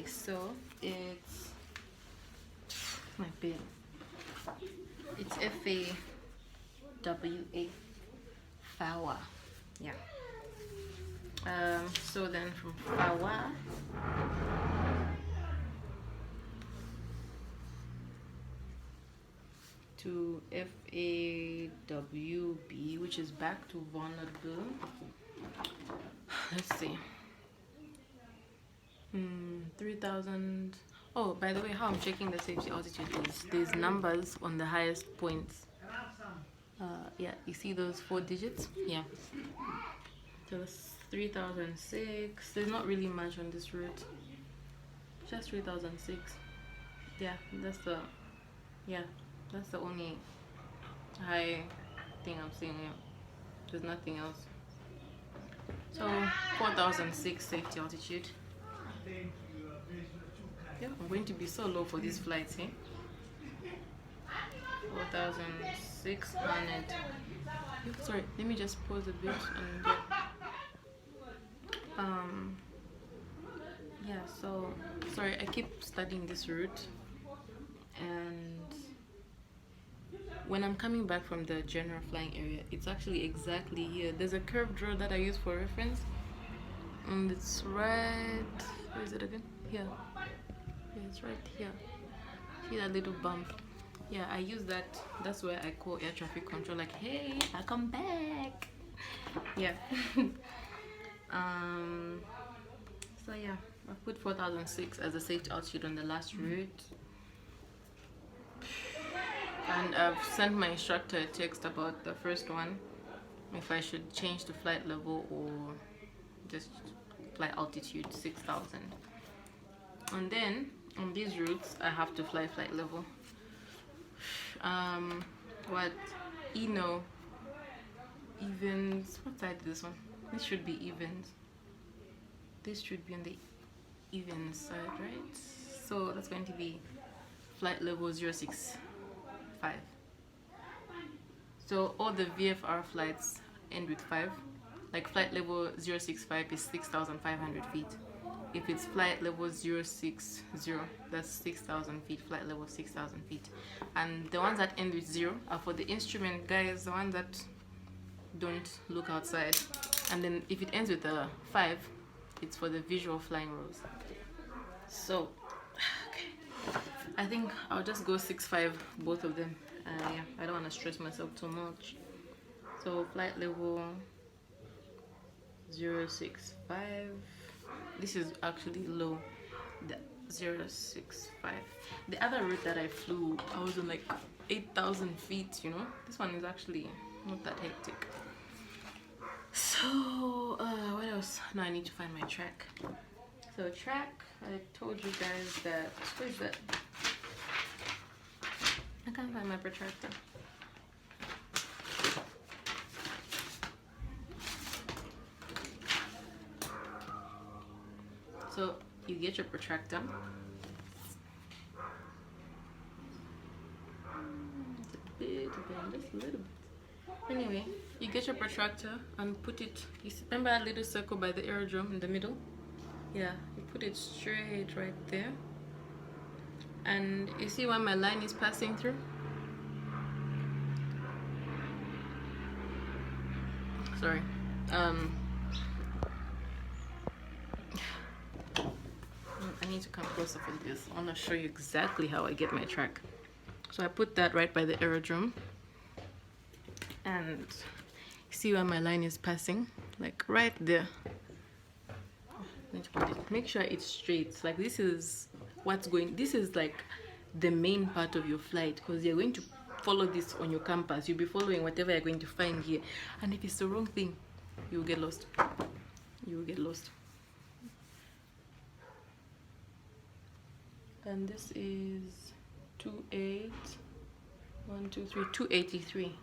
So it's my pen. It's FAWA. FAWA. Yeah. So then from FAWA to FAWB, which is back to vulnerable. Let's see. 3,000. Oh, by the way, how I'm checking the safety altitude is there's numbers on the highest points. Yeah, you see those 4 digits? Yeah. So that's 3,006. There's not really much on this route. Just 3,006. Yeah, that's the only high thing I'm seeing here. There's nothing else. So 4,006 safety altitude. Yeah, I'm going to be so low for these flights, eh? 4,600. Sorry, let me just pause a bit and yeah, so sorry, I keep studying this route, and when I'm coming back from the general flying area, it's actually exactly here. There's a curved road that I use for reference, and it's right, where is it again? Here. Yeah, it's right here. See that little bump? Yeah, I use that. That's where I call air traffic control, like, hey, I come back. Yeah. So yeah, I put 4,006 as a safety altitude on the last route, and I've sent my instructor a text about the first one, if I should change the flight level or just flight altitude 6,000. And then on these routes I have to fly flight level. What evens, what side is this one? This should be evens. This should be on the evens side, right? So that's going to be flight level 065. So all the VFR flights end with 5. Like flight level 065 is 6,500 feet. If it's flight level 060, that's 6,000 feet, flight level 6,000 feet. And the ones that end with 0 are for the instrument guys, the ones that don't look outside. And then if it ends with a 5, it's for the visual flying rows. So, okay, I think I'll just go 6.5, both of them. Yeah, I don't want to stress myself too much. So flight level 065. This is actually low, the 065. The other route that I flew, I was on like 8,000 feet, you know. This one is actually not that hectic. So what else? Now I need to find my track. So track, I told you guys that, where is that? I can't find my protractor. So you get your protractor. Just a little bit. Anyway, you get your protractor and put it, you remember that little circle by the aerodrome in the middle? Yeah, you put it straight right there. And you see where my line is passing through? Sorry. I need to come closer for this. I want to show you exactly how I get my track. So I put that right by the aerodrome, and see where my line is passing, like right there. Make sure it's straight. Like this is what's going, this is like the main part of your flight, because you're going to follow this on your campus. You'll be following whatever you're going to find here, and if it's the wrong thing, you'll get lost. You will get lost. And this is 283.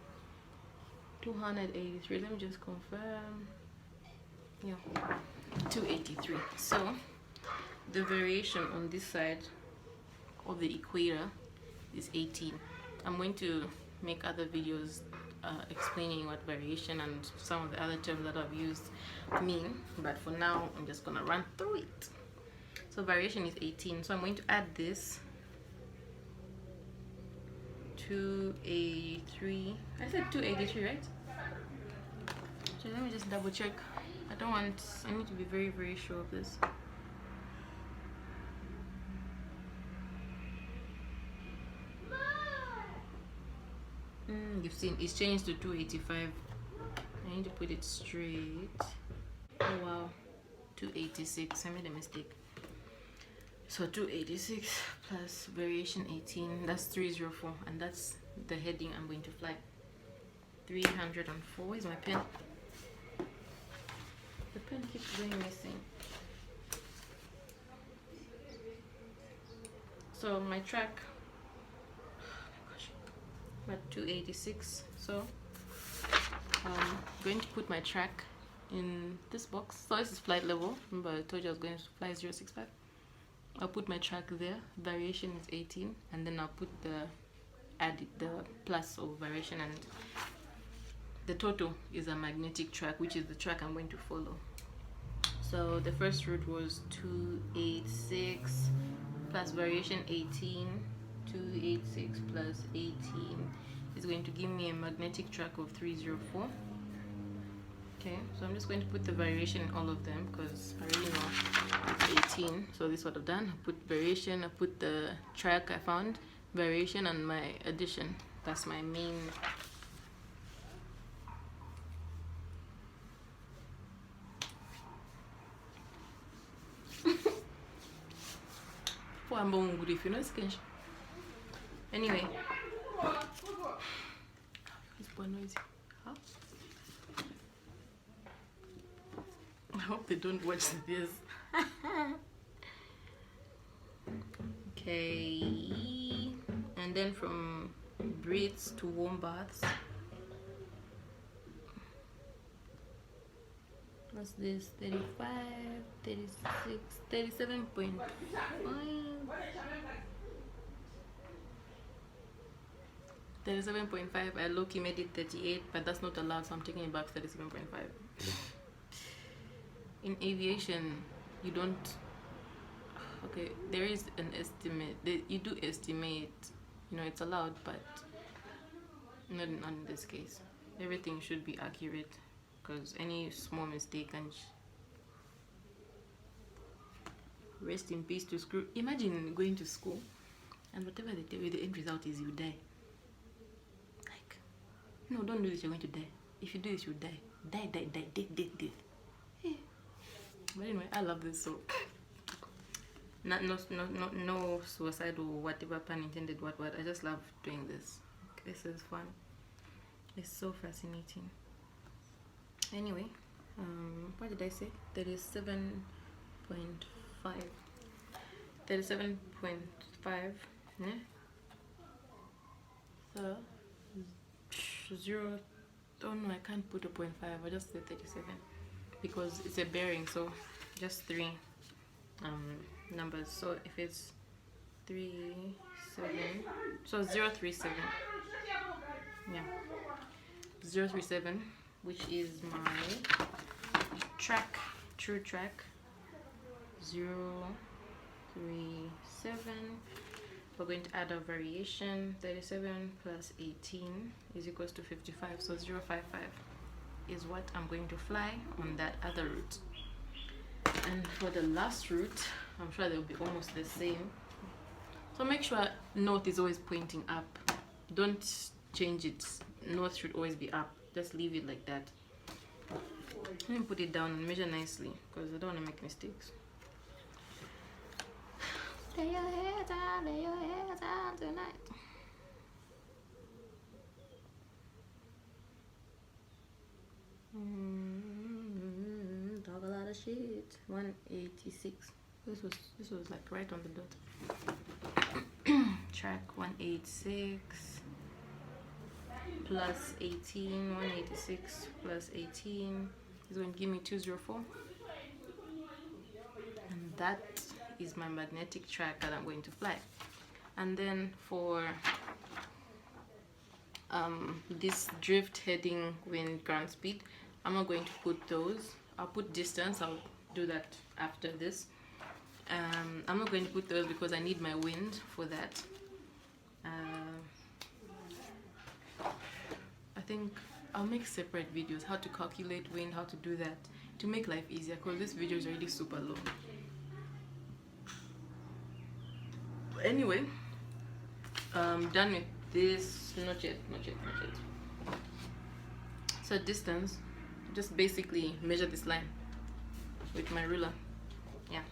283. Let me just confirm. Yeah, 283. So the variation on this side of the equator is 18. I'm going to make other videos explaining what variation and some of the other terms that I've used mean, but for now I'm just gonna run through it. So variation is 18. So I'm going to add this 283. I said 283, right? So let me just double check. I need to be very, very sure of this. You've seen it's changed to 285. I need to put it straight. Oh wow, 286. I made a mistake. So 286 plus variation 18, that's 304, and that's the heading I'm going to fly. 304 is my pen. The pen keeps going missing. So my track, oh my gosh, I'm at 286. So I'm going to put my track in this box. So this is flight level. Remember I told you I was going to fly 065. I'll put my track there. Variation is 18, and then I'll put the plus of variation, and the total is a magnetic track, which is the track I'm going to follow. So the first route was 286 plus variation 18. 286 plus 18 is going to give me a magnetic track of 304. Okay, so I'm just going to put the variation in all of them because I already know it's 18. So this is what I've done. I put variation, I put the track I found, variation, and my addition. That's my main. If you know it's anyway. It's noisy. Huh? I hope they don't watch this. Okay, and then from breaths to warm baths. What's this? 35, 36, 37.5. 37.5. I low-key made it 38, but that's not allowed, so I'm taking it back 37.5. In aviation, you don't. Okay, there is an estimate. You do estimate. You know, it's allowed, but not in this case. Everything should be accurate, because any small mistake can. Rest in peace to school. Imagine going to school, and whatever they tell you, the end result is you die. Like, no, don't do this. You're going to die. If you do this, you die. Die, dead. Hey. But anyway, I love this, so no suicide or whatever, pun intended, what. I just love doing this. This is fun. It's so fascinating. Anyway, what did I say? 37.5. 37.5. Yeah. So 0. Oh no, I can't put a 0.5. I just said 37 because it's a bearing. So just 3 numbers. So if it's 37, so 037. Yeah, 037, which is my track, true track. 037. We're going to add a variation. 37 plus 18 is equals to 55. So 055 is what I'm going to fly on that other route. And for the last route, I'm sure they'll be almost the same. So make sure north is always pointing up. Don't change it. North should always be up. Just leave it like that. Let me put it down and measure nicely because I don't want to make mistakes. Lay your head down tonight. Talk a lot of shit. 186. This was like right on the dot. Track 186 plus 18. 186 plus 18 is going to give me 204. And that is my magnetic track that I'm going to fly. And then for this drift, heading, wind, ground speed, I'm not going to put those. I'll put distance. I'll do that after this. I'm not going to put those because I need my wind for that. I think I'll make separate videos how to calculate wind, how to do that to make life easier, because this video is already super long. Anyway, done with this. Not yet. So distance, just basically measure this line with my ruler. Yeah,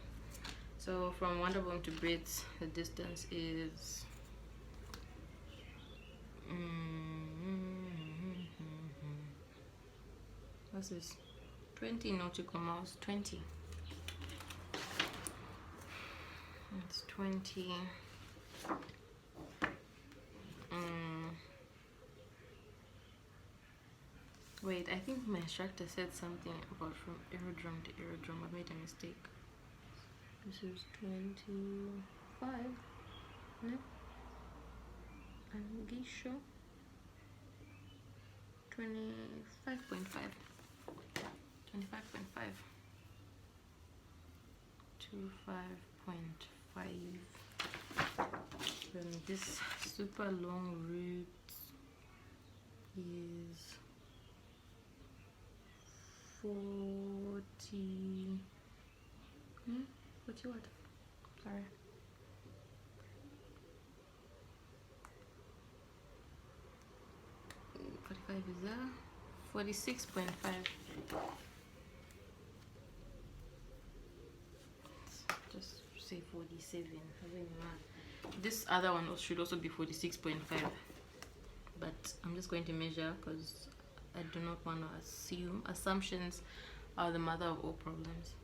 so from Wonderboom to Brits, the distance is what's this, 20 nautical miles. 20, it's 20. Wait, I think my instructor said something about from aerodrome to aerodrome. I made a mistake. This is 25. No? I'm sure. 25.5. 25.5 to 5.5. Then this super long route is 40. 40 what? Sorry. $45 is there. 46.5. Just say 47. This other one should also be 46.5. But I'm just going to measure because I do not want to assume. Assumptions are the mother of all problems.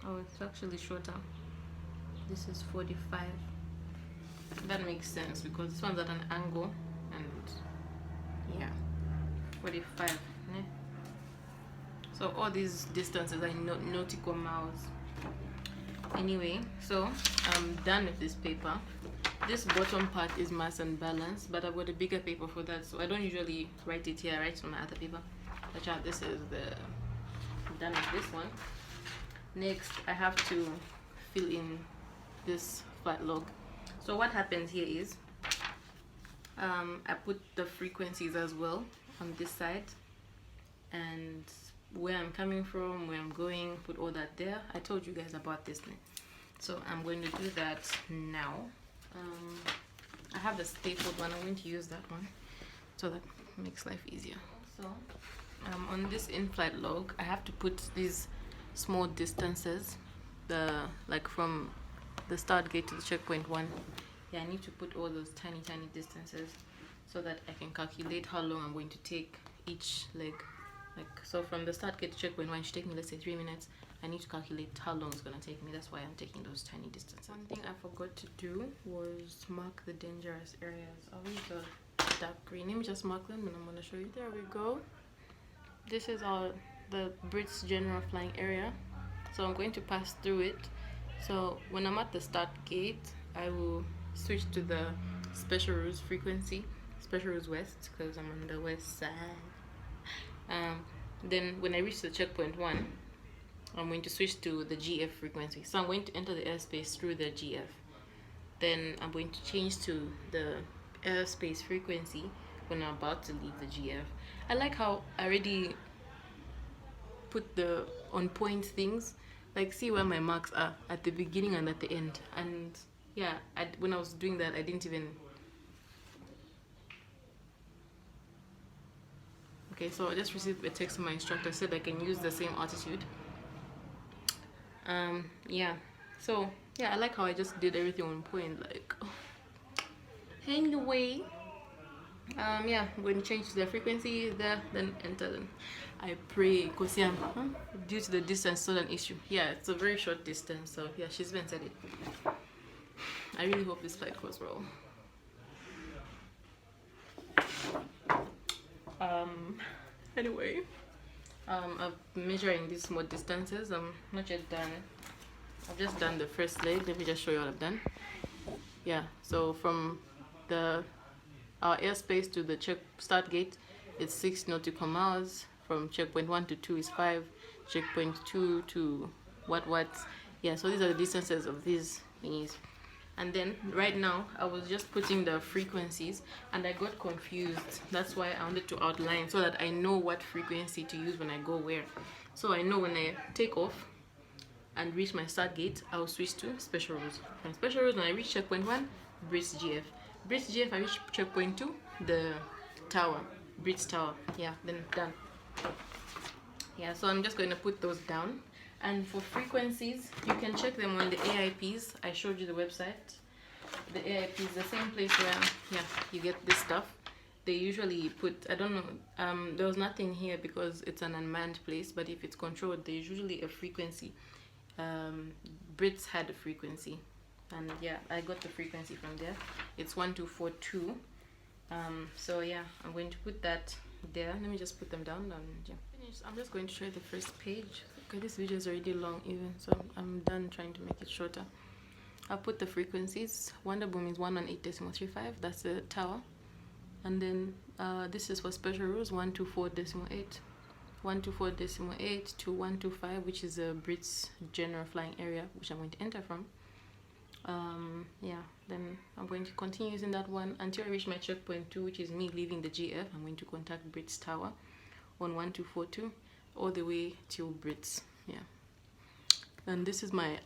Oh, it's actually shorter. This is 45. That makes sense because this one's at an angle, and yeah, 45. Ne? So all these distances are nautical miles. Anyway, so I'm done with this paper. This bottom part is mass and balance, but I've got a bigger paper for that, so I don't usually write it here. I write it on my other paper. Watch out, this is I'm done with this one. Next, I have to fill in this flight log. So what happens here is I put the frequencies as well on this side, and where I'm coming from, where I'm going, put all that there. I told you guys about this thing, so I'm going to do that now. I have the stapled one. I'm going to use that one so that makes life easier. So on this in-flight log, I have to put these small distances, like from the start gate to the checkpoint 1. Yeah, I need to put all those tiny distances so that I can calculate how long I'm going to take each leg. Like, so from the start gate to checkpoint 1 should take me, let's say, 3 minutes. I need to calculate how long it's gonna take me. That's why I'm taking those tiny distances. One thing I forgot to do was mark the dangerous areas. I'll use the dark green. Let me just mark them and I'm gonna show you. There we go. This is the Brits general flying area. So I'm going to pass through it. So when I'm at the start gate, I will switch to the special rules frequency, special rules west, because I'm on the west side. Then when I reach the checkpoint 1, I'm going to switch to the GF frequency. So I'm going to enter the airspace through the GF. Then I'm going to change to the airspace frequency when I'm about to leave the GF. I like how I already put the on point things. Like, see where my marks are at the beginning and at the end. And yeah, when I was doing that, I didn't even... Okay, so I just received a text from my instructor, said I can use the same altitude. Yeah, so yeah, I like how I just did everything on point. Like, anyway, yeah, I'm going to change to the frequency there, then enter them. I pray, because yeah, due to the distance, it's not an issue. Yeah, it's a very short distance, so yeah, she's been said it. I really hope this flight goes well. Anyway, I'm measuring these small distances. I'm not yet done. I've just done the first leg. Let me just show you what I've done. Yeah, so from our airspace to the start gate, it's 6 nautical miles. From checkpoint 1 to 2 is 5. checkpoint 2 to what. Yeah, so these are the distances of these thingies. And then right now I was just putting the frequencies and I got confused. That's why I wanted to outline so that I know what frequency to use when I go where. So I know when I take off and reach my start gate, I'll switch to special rules. From special rules, when I reach checkpoint 1, Brits GF. Brits GF, I reach checkpoint 2, the tower, Brits tower. Yeah, then done. Yeah, so I'm just going to put those down. And for frequencies, you can check them on the AIPs. I showed you the website. The AIP is the same place where, yeah, you get this stuff. They usually put, I don't know, there was nothing here because it's an unmanned place, but if it's controlled, there's usually a frequency. Brits had a frequency, and yeah, I got the frequency from there. It's 1242. So yeah, I'm going to put that there. Let me just put them down and yeah. I'm just going to show you the first page. Okay, this video is already long even, so I'm done trying to make it shorter. I'll put the frequencies. Wonderboom is 118.35, that's the tower. And then this is for special rules, 124.8. 124.8 to 125, which is a Brits general flying area, which I'm going to enter from. Yeah, then I'm going to continue using that one until I reach my checkpoint 2, which is me leaving the GF. I'm going to contact Brits Tower on 1242 all the way till Brits. Yeah, and this is my,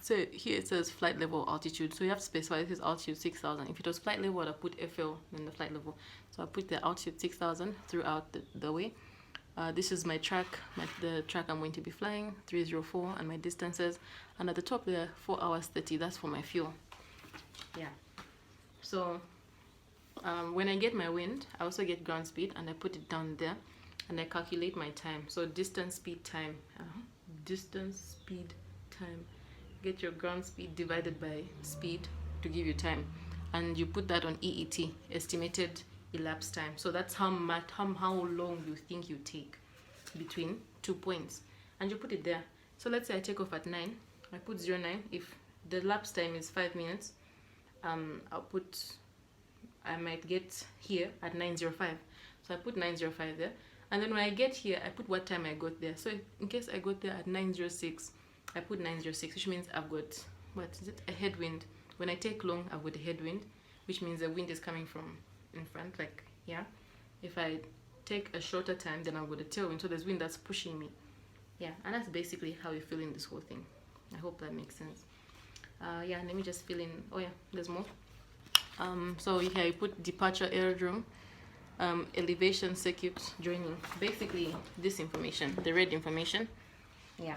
so here it says flight level altitude, so you have to specify this is altitude 6,000. If it was flight level, I'd put FL in the flight level, so I put the altitude 6,000 throughout the way. This is my track, the track I'm going to be flying, 304, and my distances. And at the top there, 4 hours 30, that's for my fuel. Yeah. So when I get my wind, I also get ground speed, and I put it down there, and I calculate my time. So distance, speed, time. Distance, speed, time. Get your ground speed divided by speed to give you time. And you put that on EET, estimated elapsed time. So that's how long you think you take between 2 points, and you put it there. So let's say I take off at 9, I put 09. If the elapsed time is 5 minutes, I might get here at 9:05, so I put 9:05 there. And then when I get here, I put what time I got there. So in case I got there at 9:06, I put 9:06, which means I've got, what is it, a headwind. When I take long, I've got a headwind, which means the wind is coming from in front, like, yeah. If I take a shorter time, then I've got a tailwind, so there's wind that's pushing me. Yeah, and that's basically how you fill in this whole thing. I hope that makes sense. Yeah, let me just fill in. Oh yeah, there's more. So here I put departure aerodrome, elevation circuit joining. Basically this information, the red information. Yeah,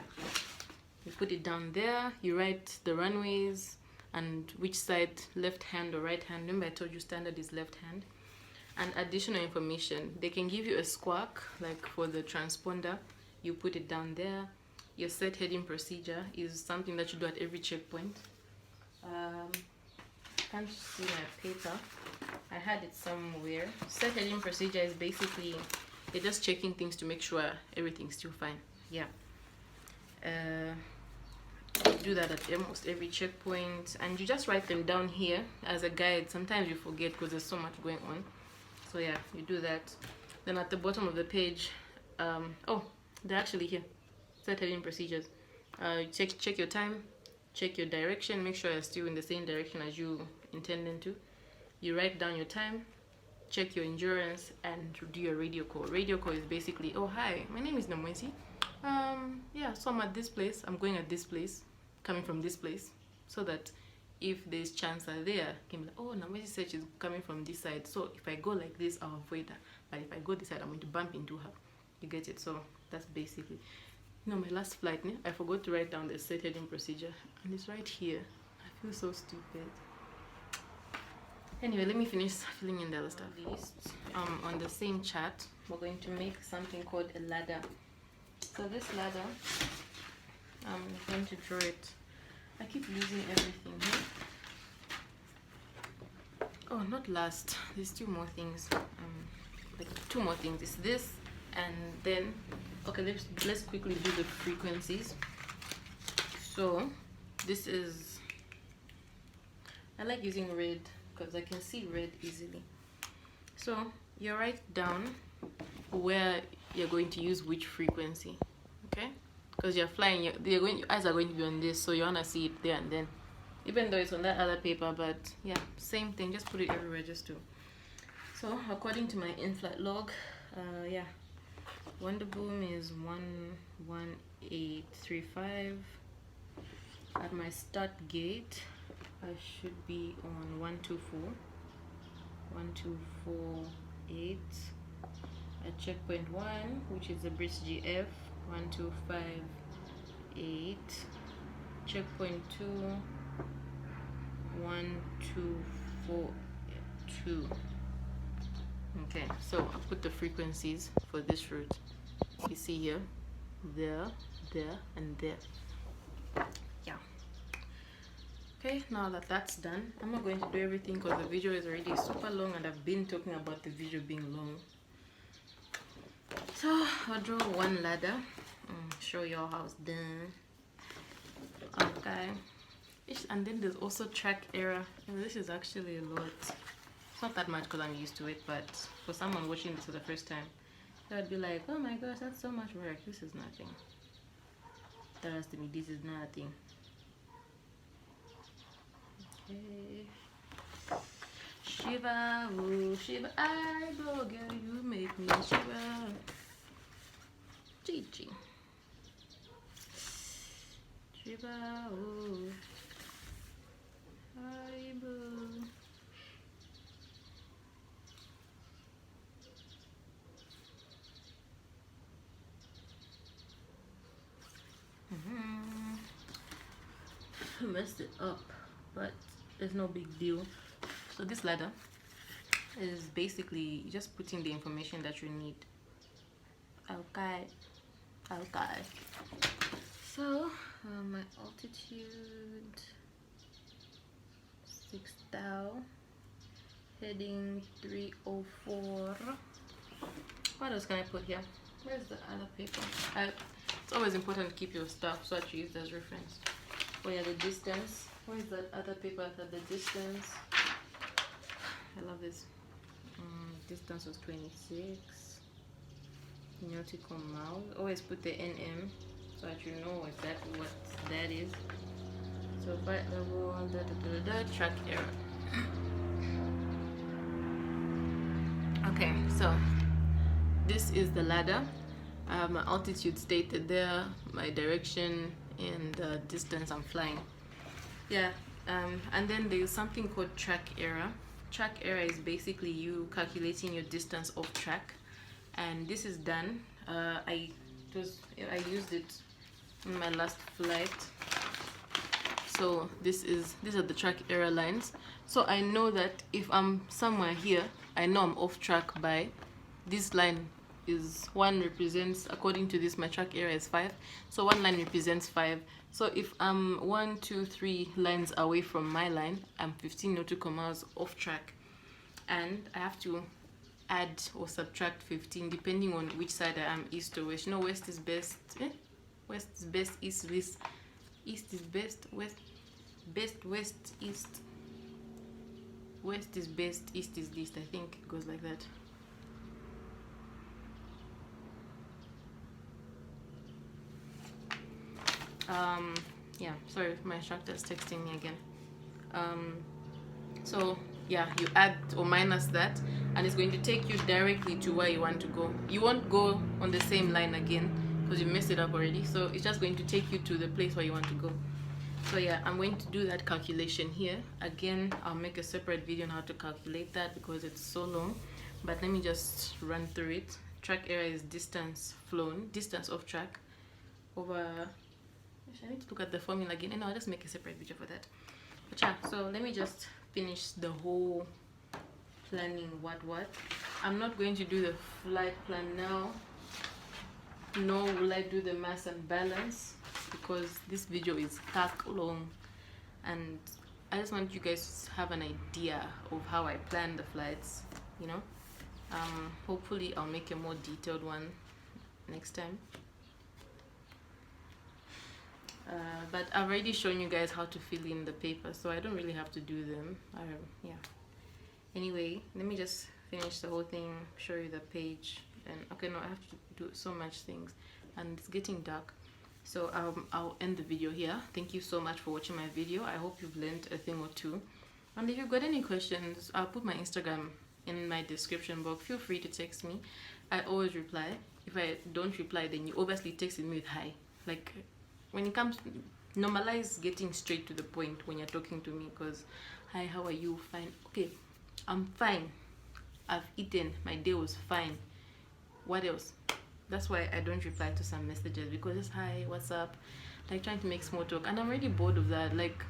you put it down there. You write the runways and which side, left hand or right hand. Remember I told you standard is left hand. And additional information, they can give you a squawk, like for the transponder, you put it down there. Your set heading procedure is something that you do at every checkpoint. Can't see my paper, I had it somewhere. Set heading procedure is basically, you're just checking things to make sure everything's still fine. Yeah. Do that at almost every checkpoint, and you just write them down here as a guide. Sometimes you forget because there's so much going on, so yeah, you do that. Then at the bottom of the page, oh, they're actually here, set heading procedures. Check your time, check your direction, make sure you're still in the same direction as you intended to. You write down your time, check your endurance, and do your radio call. Radio call is basically, oh hi, my name is Namwezi. Yeah, so I'm at this place, I'm going at this place, coming from this place, so that if there's chance are there, can be like, oh, Namwezi said she's coming from this side, so if I go like this, I'll avoid her, but if I go this side, I'm going to bump into her. You get it? So that's basically, you know, my last flight, I forgot to write down the set heading procedure, and it's right here. I feel so stupid. Anyway, let me finish filling in the other stuff. On the same chart, we're going to make something called a ladder. So this ladder, I'm going to draw it. I keep losing everything here. Oh, not last. There's 2 more things. Like 2 more things. It's this, and then okay. Let's quickly do the frequencies. So this is. I like using red because I can see red easily. So you write down where you're going to use which frequency. okay? Because you're flying, your eyes are going to be on this, so you want to see it there and then. Even though it's on that other paper, but yeah, same thing. Just put it everywhere, just to. So according to my in-flight log, yeah, Wonder Boom is 11835. At my start gate, I should be on 1248. At checkpoint 1, which is the British GF, 1258. Checkpoint 2, 1242. Okay, so I'll put the frequencies for this route. You see here, there, and there. Yeah. Okay, now that that's done, I'm not going to do everything because the video is already super long and I've been talking about the video being long. So I'll draw one ladder, show y'all how it's done. Okay, and then there's also track error. This is actually a lot. It's not that much because I'm used to it, but for someone watching this for the first time, they'd be like, oh my gosh, that's so much work. This is nothing. Trust me, this is nothing. Okay. Shiva, oh Shiva, eyebrow girl, you make me shiver. Gigi. Shiva, oh eyebrow. Messed it up, but it's no big deal. So this ladder is basically just putting the information that you need. Okay. So my altitude 6,000, heading 304. What else can I put here? Where's the other paper? It's always important to keep your stuff so that you use as reference. Oh yeah, the distance. Where's that other paper at the distance? I love this. Distance was 26. Nautical miles. Always put the NM so that you know exactly what that is. So flight level, track error. Okay, so this is the ladder. I have my altitude stated there, my direction, and the distance I'm flying. Yeah, and then there's something called track error. Track error is basically you calculating your distance off track, and this is done. I used it in my last flight. So these are the track error lines. So I know that if I'm somewhere here, I know I'm off track by this line. Is 1 represents, according to this, my track area is 5, so one line represents 5. So if I'm 1, 2, 3 lines away from my line, I'm 15 nautical miles off track, and I have to add or subtract 15 depending on which side I am, east or west. You know, west is best, west is best, east is least, east is best, west east, west is best, east is least. I think it goes like that. Yeah, sorry, my instructor is texting me again. So yeah, you add or minus that, and it's going to take you directly to where you want to go. You won't go on the same line again because you messed it up already, so it's just going to take you to the place where you want to go. So yeah, I'm going to do that calculation here. Again, I'll make a separate video on how to calculate that because it's so long, but let me just run through it. Track error is distance flown, distance off track, over... I need to look at the formula again, and I'll just make a separate video for that. But yeah, so let me just finish the whole planning what. I'm not going to do the flight plan now, nor will I do the mass and balance because this video is tack long, and I just want you guys to have an idea of how I plan the flights, you know. Hopefully I'll make a more detailed one next time. But I've already shown you guys how to fill in the paper, so I don't really have to do them. Yeah. Anyway, let me just finish the whole thing, show you the page, and okay, no, I have to do so much things. and it's getting dark. So I'll end the video here. Thank you so much for watching my video. I hope you've learned a thing or two. And if you've got any questions, I'll put my Instagram in my description box. Feel free to text me. I always reply. If I don't reply, then you obviously texted me with hi. Like, when it comes, normalize getting straight to the point when you're talking to me. Because, hi, how are you? Fine. Okay, I'm fine. I've eaten. My day was fine. What else? That's why I don't reply to some messages, because it's hi, what's up, like trying to make small talk, and I'm really bored of that. Like,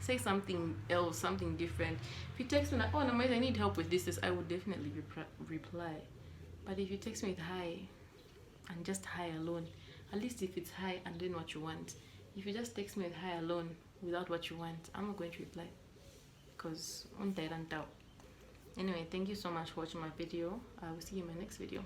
say something else, something different. If you text me like, oh Namwezi, I need help with this, I would definitely reply. But if you text me with hi and just hi alone, at least if it's hi and then what you want. If you just text me with hi alone without what you want, I'm not going to reply, because on out. Anyway, thank you so much for watching my video. I will see you in my next video.